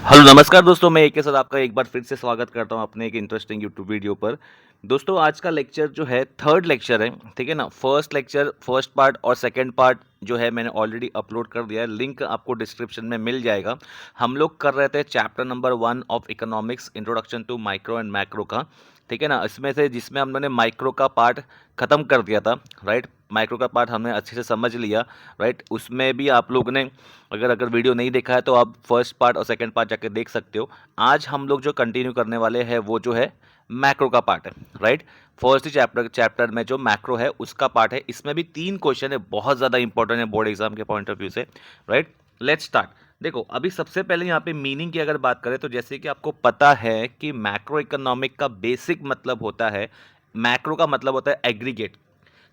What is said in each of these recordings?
Hello नमस्कार दोस्तों, मैं एक के साथ आपका एक बार फिर से स्वागत करता हूं अपने एक इंटरेस्टिंग यूट्यूब वीडियो पर। दोस्तों आज का लेक्चर जो है थर्ड लेक्चर है, ठीक है ना। फर्स्ट लेक्चर फर्स्ट पार्ट और सेकंड पार्ट जो है मैंने ऑलरेडी अपलोड कर दिया है, लिंक आपको डिस्क्रिप्शन में मिल जाएगा। हम लोग कर रहे थे chapter number 1 of economics, introduction to micro and macro का, ठीक है ना। इसमें से जिसमें हम लोगों ने माइक्रो का पार्ट ख़त्म कर दिया था, राइट। माइक्रो का पार्ट हमने अच्छे से समझ लिया, राइट। उसमें भी आप लोगों ने अगर अगर वीडियो नहीं देखा है तो आप फर्स्ट पार्ट और सेकंड पार्ट जाके देख सकते हो। आज हम लोग जो कंटिन्यू करने वाले हैं वो जो है मैक्रो का पार्ट है, राइट। फर्स्ट चैप्टर में जो मैक्रो है उसका पार्ट है। इसमें भी 3 क्वेश्चन है, बहुत ज़्यादा इंपॉर्टेंट है बोर्ड एग्जाम के पॉइंट ऑफ व्यू से, राइट। Let's start. देखो अभी सबसे पहले यहाँ पे मीनिंग की अगर बात करें तो जैसे कि आपको पता है कि मैक्रो इकोनॉमिक का बेसिक मतलब होता है, मैक्रो का मतलब होता है एग्रीगेट,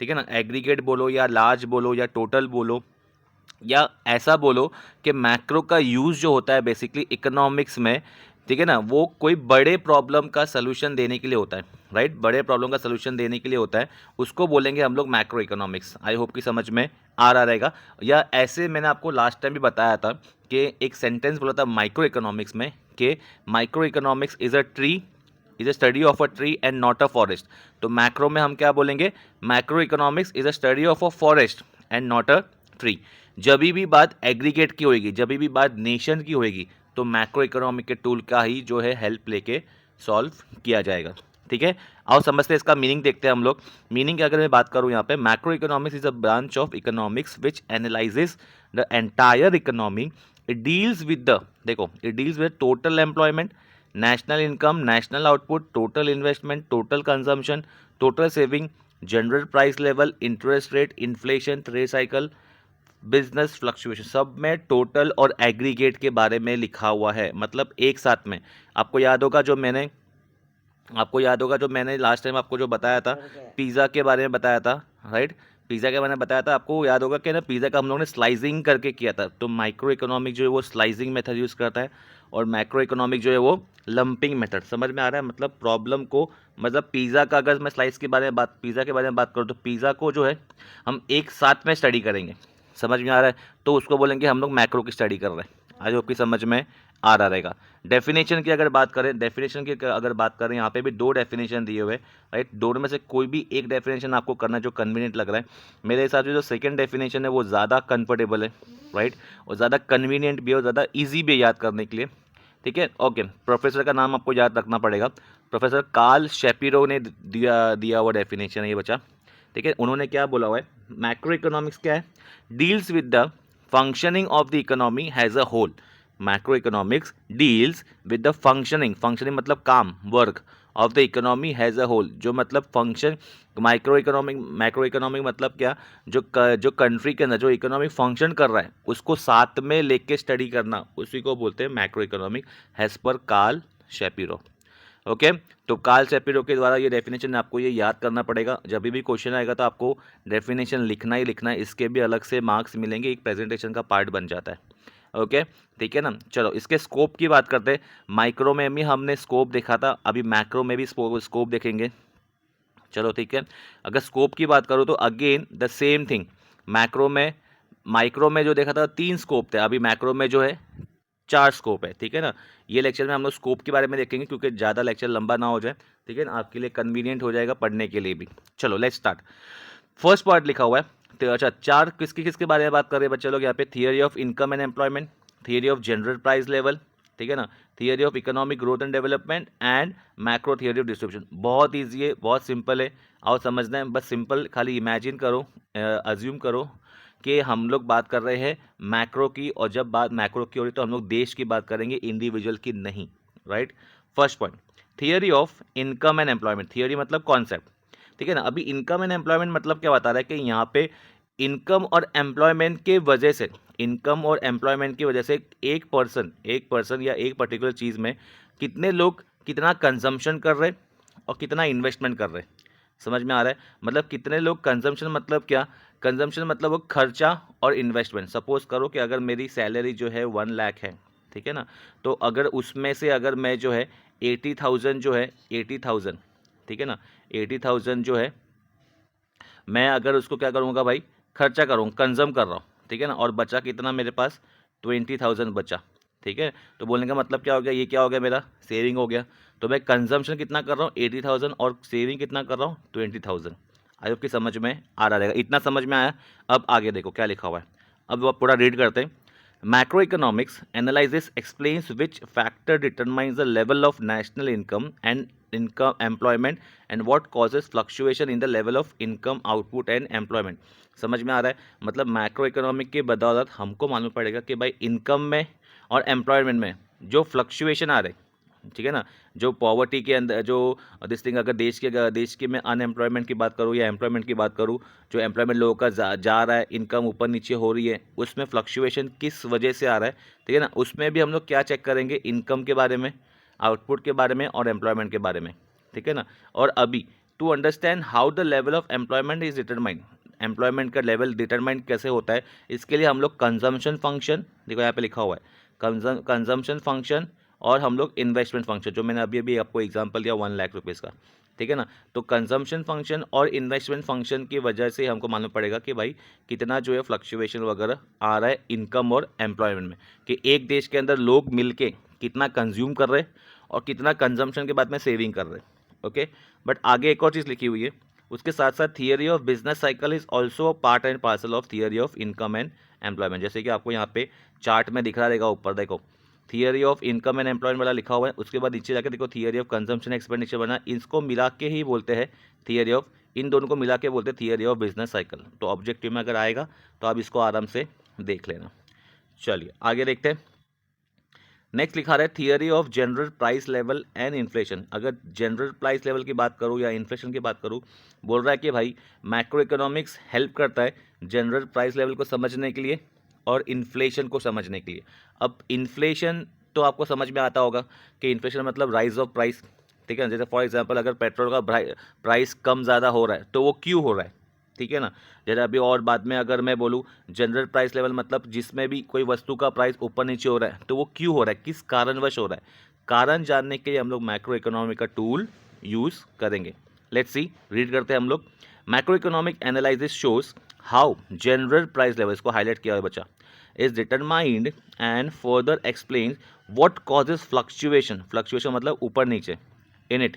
ठीक है ना। एग्रीगेट बोलो या लार्ज बोलो या टोटल बोलो या ऐसा बोलो कि मैक्रो का यूज़ जो होता है बेसिकली इकोनॉमिक्स में, ठीक है ना, वो कोई बड़े प्रॉब्लम का सलूशन देने के लिए होता है, राइट। बड़े प्रॉब्लम का सलूशन देने के लिए होता है, उसको बोलेंगे हम लोग मैक्रो इकोनॉमिक्स। आई होप कि समझ में आ रहा रहेगा। या ऐसे मैंने आपको लास्ट टाइम भी बताया था कि एक सेंटेंस बोला था माइक्रो इकोनॉमिक्स में कि micro economics is a study of a tree and not a forest. तो मैक्रो में हम क्या बोलेंगे, macro economics is a study of a forest and not a tree. जब भी बात एग्रीगेट की होएगी, जब भी बात नेशन की होएगी, तो मैक्रो इकोनॉमिक के टूल का ही जो है हेल्प लेके सॉल्व किया जाएगा, ठीक है। आओ समझते हैं, इसका मीनिंग देखते हैं हम लोग। मीनिंग की अगर मैं बात करूं यहाँ पे, macroeconomics is a branch of economics which analyses the entire economy. It deals with the, देखो it deals with total employment, national income, national output, total investment, total consumption, total saving, general price level, interest rate, inflation, trade cycle, business fluctuation, सब में total और aggregate के बारे में लिखा हुआ है, मतलब एक साथ में। आपको याद होगा जो मैंने लास्ट टाइम आपको जो बताया था, पिज़्ज़ा के बारे में बताया था, राइट। पिज़्ज़ा के बारे में बताया था, आपको याद होगा कि ना पिज़्ज़ा का हम लोगों ने स्लाइसिंग करके किया था। तो माइक्रो इकोनॉमिक जो है वो स्लाइसिंग मेथड यूज़ करता है और मैक्रो इकोनॉमिक जो है वो लंपिंग मेथड। समझ में आ रहा है, मतलब प्रॉब्लम को, मतलब पिज़्ज़ा का अगर मैं स्लाइस के बारे में बात पिज़्ज़ा के बारे में बात करूँ तो पिज़्ज़ा को जो है हम एक साथ में स्टडी करेंगे। समझ में आ रहा है, तो उसको बोलेंगे हम लोग मैक्रो की स्टडी कर रहे हैं। आज आपकी समझ में आ रहा रहेगा। डेफिनेशन की अगर बात करें, यहाँ पे भी 2 डेफिनेशन दिए हुए, राइट। दोनों में से कोई भी एक डेफिनेशन आपको करना जो कन्वीनियंट लग रहा है। मेरे हिसाब से जो सेकंड डेफिनेशन है वो ज़्यादा कंफर्टेबल है, राइट, और ज़्यादा कन्वीनियंट भी है और ज़्यादा ईजी भी है याद करने के लिए, ठीक है। ओके, प्रोफेसर का नाम आपको याद रखना पड़ेगा। प्रोफेसर कार्ल शेपिरो ने दिया दिया हुआ डेफिनेशन है ये बच्चा, ठीक है। उन्होंने क्या बोला हुआ है, मैक्रो इकोनॉमिक्स क्या है, deals with the functioning of the economy as a whole. Macro economics deals with the functioning मतलब काम, work, of the economy as a whole, जो मतलब फंक्शन। मैक्रो इकोनॉमिक मतलब क्या, जो कंट्री के अंदर जो इकोनॉमिक फंक्शन कर रहा है उसको साथ में लेके स्टडी करना, उसी को बोलते हैं मैक्रो इकोनॉमिक, हैज़ पर कार्ल शेपिरो। ओके, तो कार्ल शेपिरो के द्वारा ये डेफिनेशन आपको ये याद करना पड़ेगा। जब भी क्वेश्चन आएगा तो आपको डेफिनेशन लिखना ही लिखना है, इसके भी अलग से मार्क्स मिलेंगे, एक प्रेजेंटेशन का पार्ट बन जाता है। ओके, ठीक है ना। चलो इसके स्कोप की बात करते हैं। माइक्रो में भी हमने स्कोप देखा था, अभी मैक्रो में भी स्कोप देखेंगे। चलो ठीक है, अगर स्कोप की बात करूँ तो again the same thing. Macro में माइक्रो में जो देखा था 3 स्कोप थे, अभी मैक्रो में जो है 4 स्कोप है, ठीक है ना। ये लेक्चर में हम लोग स्कोप के बारे में देखेंगे क्योंकि ज़्यादा लेक्चर लंबा ना हो जाए, ठीक है ना, आपके लिए कन्वीनियंट हो जाएगा पढ़ने के लिए भी। चलो लेट्स स्टार्ट। फर्स्ट पार्ट लिखा हुआ है, तो अच्छा 4 किसके किसके बारे में बात कर रहे हैं बच्चे लोग यहाँ पे, theory of income and employment, theory of general price level, ठीक है ना, theory of economic growth and development and macro theory of distribution. बहुत ईजी है, बहुत सिंपल है, और समझना है बस। सिंपल खाली इमेजिन करो, अज्यूम करो कि हम लोग बात कर रहे हैं मैक्रो की, और जब बात मैक्रो की हो रही तो हम लोग देश की बात करेंगे, इंडिविजुअल की नहीं, right. First point, theory of income and employment. Theory मतलब कॉन्सेप्ट, ठीक है ना। अभी इनकम एंड एम्प्लॉयमेंट मतलब क्या बता रहा है कि यहाँ पे इनकम और एम्प्लॉयमेंट के वजह से, इनकम और एम्प्लॉयमेंट की वजह से एक पर्सन या एक पर्टिकुलर चीज़ में कितने लोग कितना कंजम्पशन कर रहे और कितना इन्वेस्टमेंट कर रहे। समझ में आ रहा है, मतलब कितने लोग कंजम्पशन मतलब क्या, कंजम्पशन मतलब वो खर्चा और इन्वेस्टमेंट। सपोज करो कि अगर मेरी सैलरी जो है 1 लाख है, ठीक है ना, तो अगर उसमें से अगर मैं जो है 80,000 जो है 80,000, ठीक है ना, 80,000 जो है मैं अगर उसको क्या करूँगा भाई, खर्चा करूँ, कंज्यूम कर रहा हूँ, ठीक है ना, और बचा कितना मेरे पास, 20,000 बचा, ठीक है। तो बोलने का मतलब क्या हो गया, ये क्या हो गया, मेरा सेविंग हो गया। तो मैं कंजम्पशन कितना कर रहा हूँ 80,000 और सेविंग कितना कर रहा हूँ 20,000। आई होप कि समझ में आ रहा रहेगा, इतना समझ में आया। अब आगे देखो क्या लिखा हुआ है, अब वो पूरा रीड करते हैं। Macro economics analysis explains which factor determines the level of national income and income employment and what causes fluctuation in the level of income output and employment. समझ में आ रहा है, मतलब मैक्रो इकोनॉमिक की बदौलत हमको मालूम पड़ेगा कि भाई इनकम में और एम्प्लॉयमेंट में जो फ्लक्चुएशन आ रहे, ठीक है ना, जो पॉवर्टी के अंदर जो दिस थिंग, अगर देश की मैं अनएम्प्लॉयमेंट की बात करूँ या एम्प्लॉयमेंट की बात करूँ, जो एम्प्लॉयमेंट लोगों का जा रहा है, इनकम ऊपर नीचे हो रही है, उसमें फ्लक्चुएशन किस वजह से आ रहा है, ठीक है ना, उसमें भी हम लोग क्या चेक करेंगे, इनकम के बारे में, आउटपुट के बारे में और एम्प्लॉयमेंट के बारे में, ठीक है ना। और अभी to understand how the level of employment is determined, employment का लेवल डिटरमाइन कैसे होता है, इसके लिए हम लोग कंजम्पशन फंक्शन, देखो यहाँ पे लिखा हुआ है कंजम्पशन फंक्शन, और हम लोग इन्वेस्टमेंट फंक्शन, जो मैंने अभी अभी आपको एग्जांपल दिया 1 लाख रुपीज़ का, ठीक है ना। तो कंजम्पशन फंक्शन और इन्वेस्टमेंट फंक्शन की वजह से हमको मालूम पड़ेगा कि भाई कितना जो है फ्लक्चुएशन वगैरह आ रहा है इनकम और एम्प्लॉयमेंट में, कि एक देश के अंदर लोग मिलके कितना कंज्यूम कर रहे हैं और कितना कंजम्पशन के बाद में सेविंग कर रहे हैं। ओके, बट आगे एक और चीज़ लिखी हुई है, उसके साथ साथ theory of business cycle is also part and parcel of theory of income and employment. जैसे कि आपको यहाँ पे चार्ट में दिख रहा रहेगा ऊपर, देखो theory of income and employment वाला लिखा हुआ है, उसके बाद नीचे जाकर देखो थियरी ऑफ कंजम्पशन एक्सपेंडिचर बना, इसको मिला के ही बोलते हैं थियरी ऑफ, इन दोनों को मिला के बोलते हैं थियरी ऑफ बिजनेस साइकिल। तो ऑब्जेक्टिव में अगर आएगा तो आप इसको आराम से देख लेना। चलिए आगे देखते हैं। नेक्स्ट लिखा रहा है theory of general price level and inflation. अगर जनरल प्राइस लेवल की बात करूँ या इन्फ्लेशन की बात करूँ, बोल रहा है कि भाई मैक्रो इकोनॉमिक्स हेल्प करता है जनरल प्राइस लेवल को समझने के लिए और इन्फ्लेशन को समझने के लिए। अब इन्फ्लेशन तो आपको समझ में आता होगा कि इन्फ्लेशन मतलब राइज ऑफ प्राइस, ठीक है। जैसे फॉर एग्जांपल अगर पेट्रोल का प्राइस कम ज़्यादा हो रहा है तो वो क्यों हो रहा है, ठीक है ना। जैसे अभी और बाद में अगर मैं बोलूँ जनरल प्राइस लेवल मतलब जिसमें भी कोई वस्तु का प्राइस ऊपर नीचे हो रहा है तो वो क्यों हो रहा है, किस कारणवश हो रहा है, कारण जानने के लिए हम लोग मैक्रो इकोनॉमिक का टूल यूज़ करेंगे। लेट्स सी, रीड करते हैं हम लोग। Macro economic analysis shows how general price level, इसको हाईलाइट किया है बच्चा, is determined and further explain what causes fluctuation, fluctuation मतलब ऊपर नीचे, in it.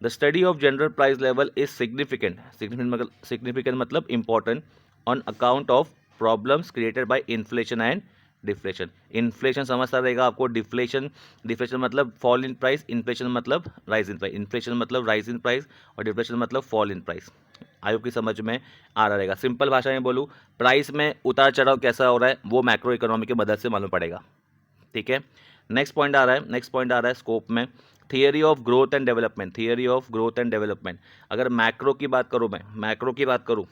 The study of general price level is significant. Significant मतलब important on account of problems created by inflation and deflation. Inflation समझता रहेगा आपको, deflation, deflation मतलब fall in price, inflation मतलब rise in price, inflation मतलब rise in price और deflation मतलब fall in price. आयोग की समझ में आ रहा रहेगा। सिंपल भाषा में बोलूँ, प्राइस में उतार चढ़ाव कैसा हो रहा है वो मैक्रो इकोनॉमी की मदद से मालूम पड़ेगा, ठीक है। नेक्स्ट पॉइंट आ रहा है स्कोप में, theory of growth and development, theory of growth and development. अगर मैक्रो की बात करूँ, मैं मैक्रो की बात करूँ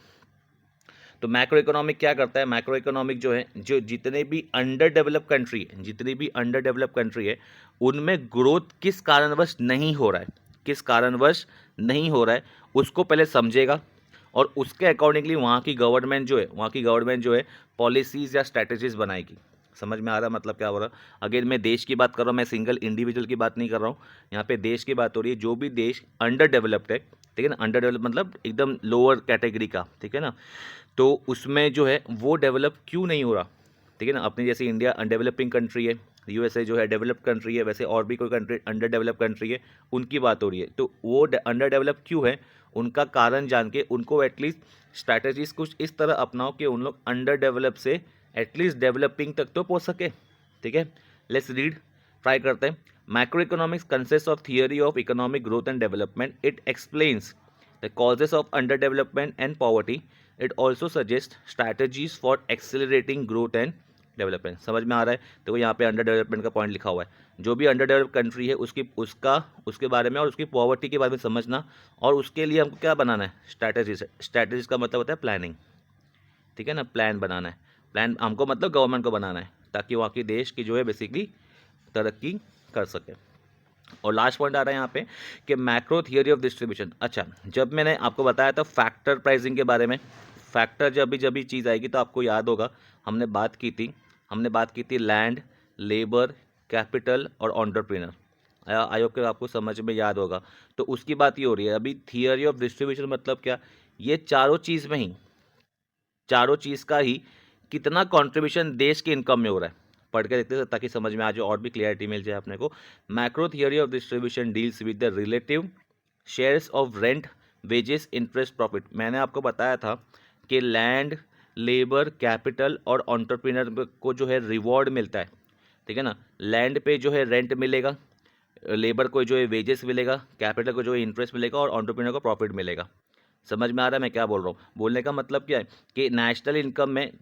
तो मैक्रो इकोनॉमिक क्या करता है, मैक्रो इकोनॉमिक जो है, जो जितने भी अंडर डेवलप कंट्री है, जितनी भी अंडर डेवलप कंट्री है उनमें ग्रोथ किस कारणवश नहीं हो रहा है, किस कारणवश नहीं हो रहा है उसको पहले समझेगा और उसके अकॉर्डिंगली वहाँ की गवर्नमेंट जो है पॉलिसीज़ या स्ट्रैटेजीज बनाएगी। समझ में आ रहा है मतलब क्या हो रहा है। अगर मैं देश की बात कर रहा हूँ, मैं सिंगल इंडिविजुअल की बात नहीं कर रहा हूँ, यहाँ पे देश की बात हो रही है। जो भी देश अंडर डेवलप्ड है, ठीक है ना, अंडर डेवलप मतलब एकदम लोअर कैटेगरी का, ठीक है ना, तो उसमें जो है वो डेवलप क्यों नहीं हो रहा, ठीक है ना। अपनी जैसे इंडिया अनडेवलपिंग कंट्री है, यूएसए जो है डेवलप्ड कंट्री है, वैसे और भी कोई कंट्री अंडर डेवलप कंट्री है, उनकी बात हो रही है। तो वो अंडर डेवलप क्यों है, उनका कारण जान के उनको एटलीस्ट स्ट्रैटेजीज कुछ इस तरह अपनाओ कि उन लोग अंडर डेवलप से एटलीस्ट डेवलपिंग तक तो पहुंच सके, ठीक है। लेट्स रीड, ट्राई करते हैं। Macro economics consist of theory of economic growth and development, it explains the causes of under development and poverty, it also suggest strategies for accelerating growth and development. समझ में आ रहा है, तो यहाँ पे under development का पॉइंट लिखा हुआ है, जो भी अंडर डेवलप कंट्री है उसके बारे में और उसकी पॉवर्टी के बारे में समझना, और उसके लिए हमको क्या बनाना है, स्ट्रैटेजीज। स्ट्रैटेजीज का मतलब होता है प्लानिंग, ठीक है ना, प्लान बनाना है। प्लान हमको मतलब गवर्नमेंट को बनाना है ताकि वहाँ की देश की जो है बेसिकली तरक्की कर सके। और लास्ट पॉइंट आ रहा है यहाँ पे कि मैक्रो थियरी ऑफ डिस्ट्रीब्यूशन। अच्छा, जब मैंने आपको बताया था फैक्टर प्राइसिंग के बारे में, फैक्टर जब भी चीज़ आएगी तो आपको याद होगा हमने बात की थी लैंड, लेबर, कैपिटल और एंटरप्रेन्योर। आयोग के आपको समझ में याद होगा, तो उसकी बात ही हो रही है अभी। थियरी ऑफ डिस्ट्रीब्यूशन मतलब क्या, ये चारों चीज़ का ही कितना कंट्रीब्यूशन देश के इनकम में हो रहा है, पढ़ के देखते हैं ताकि समझ में आ जाए और भी क्लियरिटी मिल जाए अपने को। Macro theory of distribution deals with the relative shares of rent, wages, interest, profit. मैंने आपको बताया था कि लैंड, लेबर, कैपिटल और एंटरप्रेन्योर को जो है रिवॉर्ड मिलता है, ठीक है ना। लैंड पे जो है रेंट मिलेगा, लेबर को जो है वेजेस मिलेगा, कैपिटल को जो है इंटरेस्ट मिलेगा और एंटरप्रेन्योर को प्रॉफिट मिलेगा। समझ में आ रहा है मैं क्या बोल रहा हूँ? बोलने का मतलब क्या है कि नेशनल इनकम में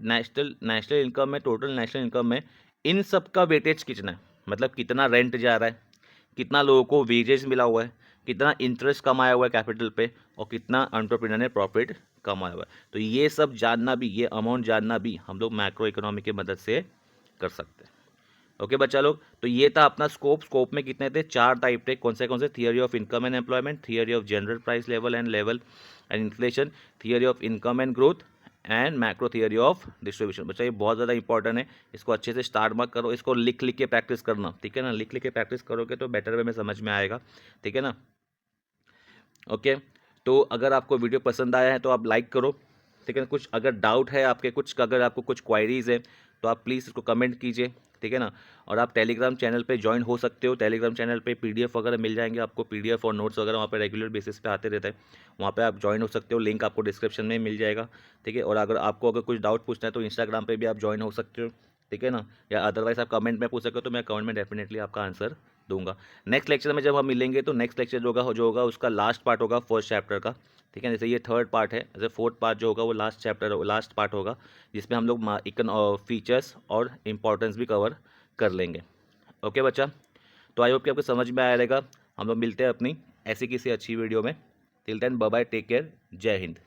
टोटल नेशनल इनकम में इन सब का वेटेज कितना है, मतलब कितना रेंट जा रहा है, कितना लोगों को वेजेस मिला हुआ है, कितना इंटरेस्ट कमाया हुआ है कैपिटल पे, और कितना एंटरप्रेन्योर ने प्रॉफिट कमाया हुआ है। तो ये सब जानना भी, ये अमाउंट जानना भी हम लोग मैक्रो इकोनॉमी की मदद से कर सकते हैं। ओके बच्चा लोग, तो ये था अपना स्कोप में कितने थे, 4 टाइप थे। कौन से? Theory of income and employment, theory of general price level and inflation, theory of income and growth and macro theory of distribution. बच्चा ये बहुत ज़्यादा इंपॉर्टेंट है, इसको अच्छे से स्टार्ट मत करो, इसको लिख के प्रैक्टिस करना, ठीक है ना। लिख के प्रैक्टिस करोगे तो बेटर वे में समझ में आएगा, ठीक है ना। ओके, तो अगर आपको वीडियो पसंद आया है तो आप लाइक करो, ठीक है ना। कुछ अगर डाउट है आपके, अगर आपको कुछ क्वायरीज है तो आप प्लीज़ इसको कमेंट कीजिए, ठीक है ना। और आप टेलीग्राम चैनल पे ज्वाइन हो सकते हो। टेलीग्राम चैनल पे पीडीएफ वगैरह मिल जाएंगे आपको, पीडीएफ और नोट्स वगैरह वहाँ पे रेगुलर बेसिस पे आते रहते हैं, वहाँ पे आप ज्वाइन हो सकते हो। लिंक आपको डिस्क्रिप्शन में मिल जाएगा, ठीक है। और अगर कुछ डाउट पूछना है तो इंस्टाग्राम पर भी आप ज्वाइन हो सकते हो, ठीक है ना। या अदरवाइज आप कमेंट में पूछ सकते हो, तो मैं कमेंट में डेफिनेटली आपका आंसर दूंगा। नेक्स्ट लेक्चर में जब हम मिलेंगे तो नेक्स्ट लेक्चर जो होगा उसका लास्ट पार्ट होगा फर्स्ट चैप्टर का, ठीक है। जैसे ये थर्ड पार्ट है, जैसे फोर्थ पार्ट जो होगा वो लास्ट पार्ट होगा, जिसमें हम लोग फीचर्स और इम्पोर्टेंस भी कवर कर लेंगे। ओके बच्चा, तो आई होप कि आपको समझ में आया रहेगा। हम लोग मिलते हैं अपनी ऐसी किसी अच्छी वीडियो में। Till then bye bye, take care, Jai Hind.